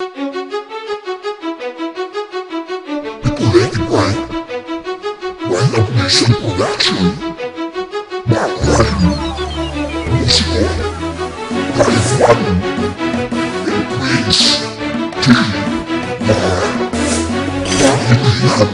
Ipulated by Line Up Nation Production. Mark Ryan, Musico, Live One, and Prince T. Pagkilihan,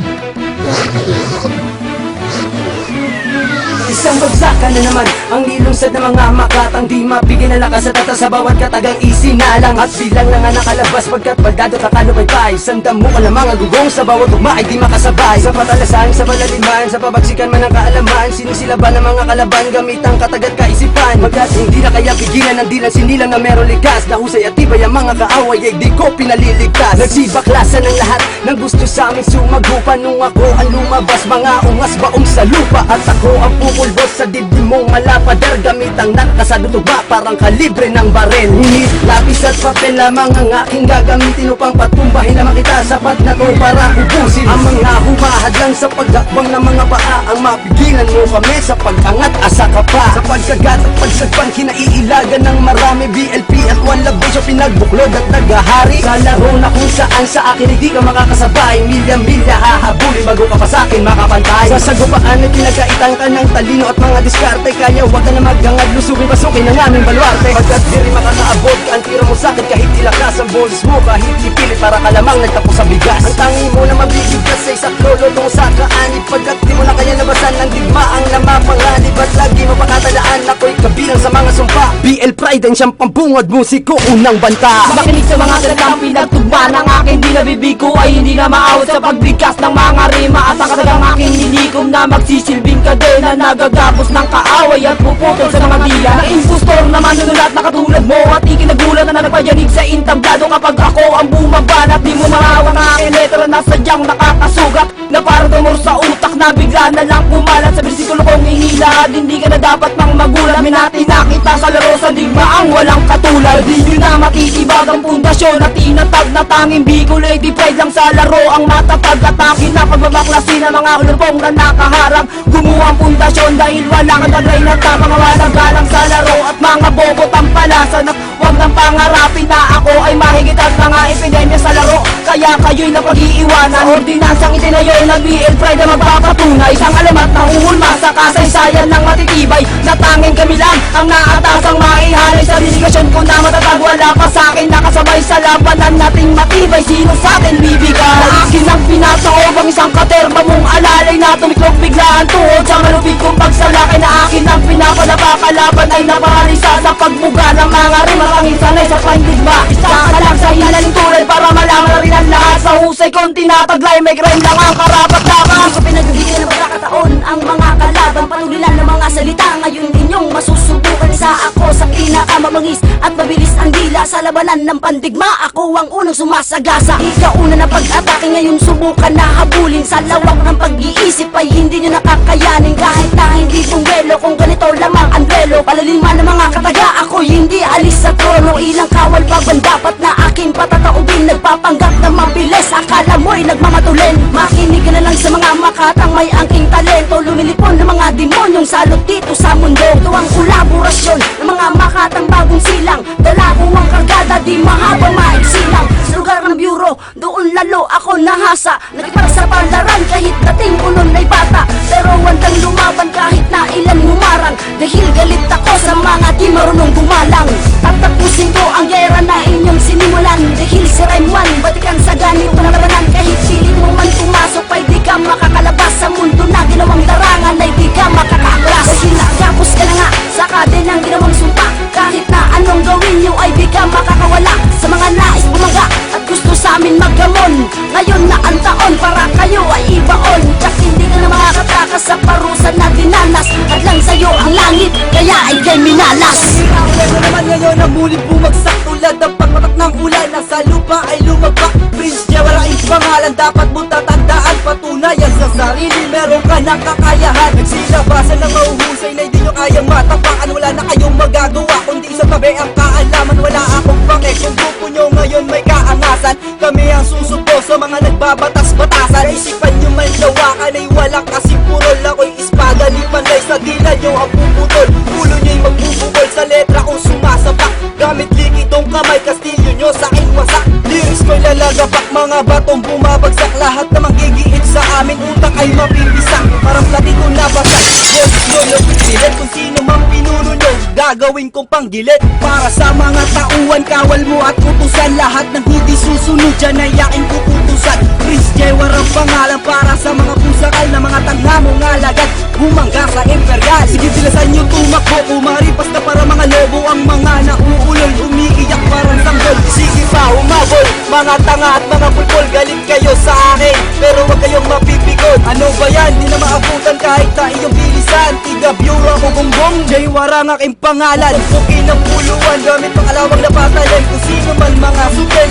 Isang bagsakan na naman ang nilunsad ng mga makatang di mabigyan ng lakas at atas sa bawat katagang isinalang. At bilang na nga nakalabas pagkat baldado kakalupay-pay, sandam mo ka ng mga gugong sa bawat tugma ay di makasabay. Sa patalasang, sa malaliman, sa pabagsikan man ang kaalaman, sinisilaban ng mga kalaban gamit ang katagat kaisipan. Pagkat hindi na kaya pigilan ng dilan sinilang na meron likas, na husay at tibay ang mga kaaway ay di ko pinaliligtas. Nagsibaklasan ng lahat ng gusto sa amin sumagupa nung ako ang lumabas, mga ungas baong sa lupa. At ako ang pupulbos sa dibdib mong malapadar gamit ang nakasado tuba parang kalibre ng barel. Ngunit lapis at papel lamang ang aking gagamitin upang patumbahin na makita sapat na to para ubusin ang mga humahad lang sa paghakbang ng mga paa. Ang mapigilan mo kami sa pag-angat asa ka pa. Sa pagkagat at pagsagpan kinaiilagan ng marami, BLP at One Love Boys yung pinagbuklod at nagahari sa laro na kung saan sa akin hindi ka makakasabay. Milya-milya hahabulin bago ka pa sa akin makapantay. Sa sagupaan ay pinagkaitan ka ng talino at mga diskarte, kaya wag ka na maghangad, lusugin pasukin ang aming baluarte. Pagkat di rin makakaabot ka ang tira mo sakit kahit ilakas ang boses mo, kahit ipilit para ka lamang nagtapos sa bigas. Ang tangi mo na mabibigkas sa isang lolo tungkol sa kaanib, pagkat di mo na kaya nabasan ng digmaang namapanganib. At lagi mo pakatalaan ako'y kabilang sa mga sumpa. BL Pride ang siyang pambungad musiko unang banta. Makinig sa mga salitang pinagtugma ng aking di nabibigo ay hindi na maawat sa pagbigkas ng mga rima. At ang katagang aking nilikom na magsisilbing kadena, nagagapos ng kaaway at puputol sa mga dila. Na impostor na manunulat na katulad mo at ikinagulat na nagpayanig sa intablado kapag ako ang bumaban. At di mo mahawak ang aking letra na sadyang nakakasugat, na parang tumor sa utak na bigla na lang kumalat sa bersikulo kong inila. At hindi ka na dapat mang magulat, minati nakita sa laro sa digmaang walang katulad. Di nyo na matitibag ang pundasyon at tinatag na tanging Bicol Lady Pride lang sa laro ang matatag. At akin na pagbabaklasin ng mga ulurpong na nakaharap, gumawa ang pundasyon dahil wala kang tagay na mga walang galang sa laro. At mga bobot ang palasan at huwag nang pangarapin na ako ay mahigit at mga epidemya sa laro. Kaya kayo'y napag-iiwanan, ordinansang itinayo na BL Pride na magpapatunay. Isang alamat na uhulma sa kasaysayan ng matitibay, na tanging kami lang ang naatasang maihalay sa delegasyon ko na matatag. Wala pa sa akin nakasabay sa labanan nating matibay, sino sa atin bibigay? Na akin ang pinataob ang isang katerba mong alalay na tumiklog biglaan tuhod sa malupit kong pagsalakay. Na akin ang pinapalapakalaban ay naparalisa sa pagbuga ng mga rima, tanging sanay sa pandigma. Isa ka lang sa hinaling tulad para malaman na rin ang lahat. Sa husay kong tinataglay may grind lang ang karapat-dapat. Sa pinagbibigyan ng pagkakataon ang mga kalaban, patulilan ng mga salita ngayon ninyong masusubukan. Isa ako sa pinakamabangis at mabilis ang dila sa labanan ng pandigma. Ako ang unang sumasagasa, ikaw una na pag-atake, ngayon subukan na habulin. Sa lawak ng pag-iisip ay hindi nyo nakakayanin, kahit na hindi bumelo kung ganito lamang ang duelo. Palalima ng mga kataga, ako'y hindi alis sa trono. Ilang kawal baban dapat na aking patataubin, nagpapanggap na mabilis, akala mo'y nagmamatulin. Makinig ka na lang sa mga makatang may angking talento, lumilipon ng mga demonyong salot dito sa mundo. Ito ang kolaborasyon ng mga makatang bagong silang, dala ko ang kargada di mahaba maiksilang. Sa lugar ng bureau, doon lalo ako nahasa, nagpagsapalaran kahit dating ko nun ay bata. Pero wandang lumaban kahit na ilan humarang, dahil galit ako sa mga di marunong gumalang. Tatapusin ko ang gera na inyong sinimulan, dahil si Rhyme One batikan sa ganito na labanan. Kahit piling mo man pumasok ay di ka makakalabas sa mundo na ginawang larangan ay di ka makakaaklas. Dahil nakagapos ka na nga sa kadenang ginawang sumpa, kahit na anong gawin nyo ay di ka makakawala sa mga nais bumaga at gusto sa amin maggamon. Ngayon na ang taon para kayo ay ibaon, tsak hindi ka na makakatakas sa parusa na dinanas. At lang sa'yo ang langit kaya ay kay minalas. Ito naman ngayon ang muling bumagsak tulad ng pagpatak ng ulan, nasa lupa ay lumagpak. Prince J, wala pangalan, dapat mo tatandaan, patunayan sa sarili meron ka ng kakayahan. Nagsilabasan ng mahuhusay na hindi nyo kayang matapakan, wala na kayong magagawa kundi sa tabi ang kaalaman. Wala akong pake kung grupo nyo ngayon may kaangasan, kami ang susupo sa mga nagbabatas-batasan. Isipan nyo man lawakan ay walang kasipurol, ako'y espada di panlay sa dila nyo ang puputol. Ulo nyo'y magbubukol sa letra kung sumasapak, gamit likidong kamay kastilyo nyo sa aking wasak. Lyrics May lalagapak mga batong bumabagsak. Lahat na magigiit sa amin, utak ay mapipisak. Parang platito na basag. Boys, lolo, pilit kung sino mang pinuno nyo, gagawin kong panggilit. Para sa mga tauhan, kawal mo at utusan. Lahat ng hindi susunod dyan ay aking puputusan. Chris Jewar ang pangalan para sa mga pusakal na mga tangha mong alagad. Humangga sa imperial. Sige bilasan nyo tumakbo, umaripas na para mga lobo. Ang mga nauulol, umiiyak parang sanggol. Sige pa, umabol, mga tanga at mga pulpol. Galit kayo sa akin, pero wag kayong mapipikon. Ano ba yan? Di na maabutan kahit na iyong bilisan. Tiga Bureau ako gonggong, Jewar ang aking pangalan. Pukin ang puluan, gamit pangalawang na patayan. Kung sino man mga suten,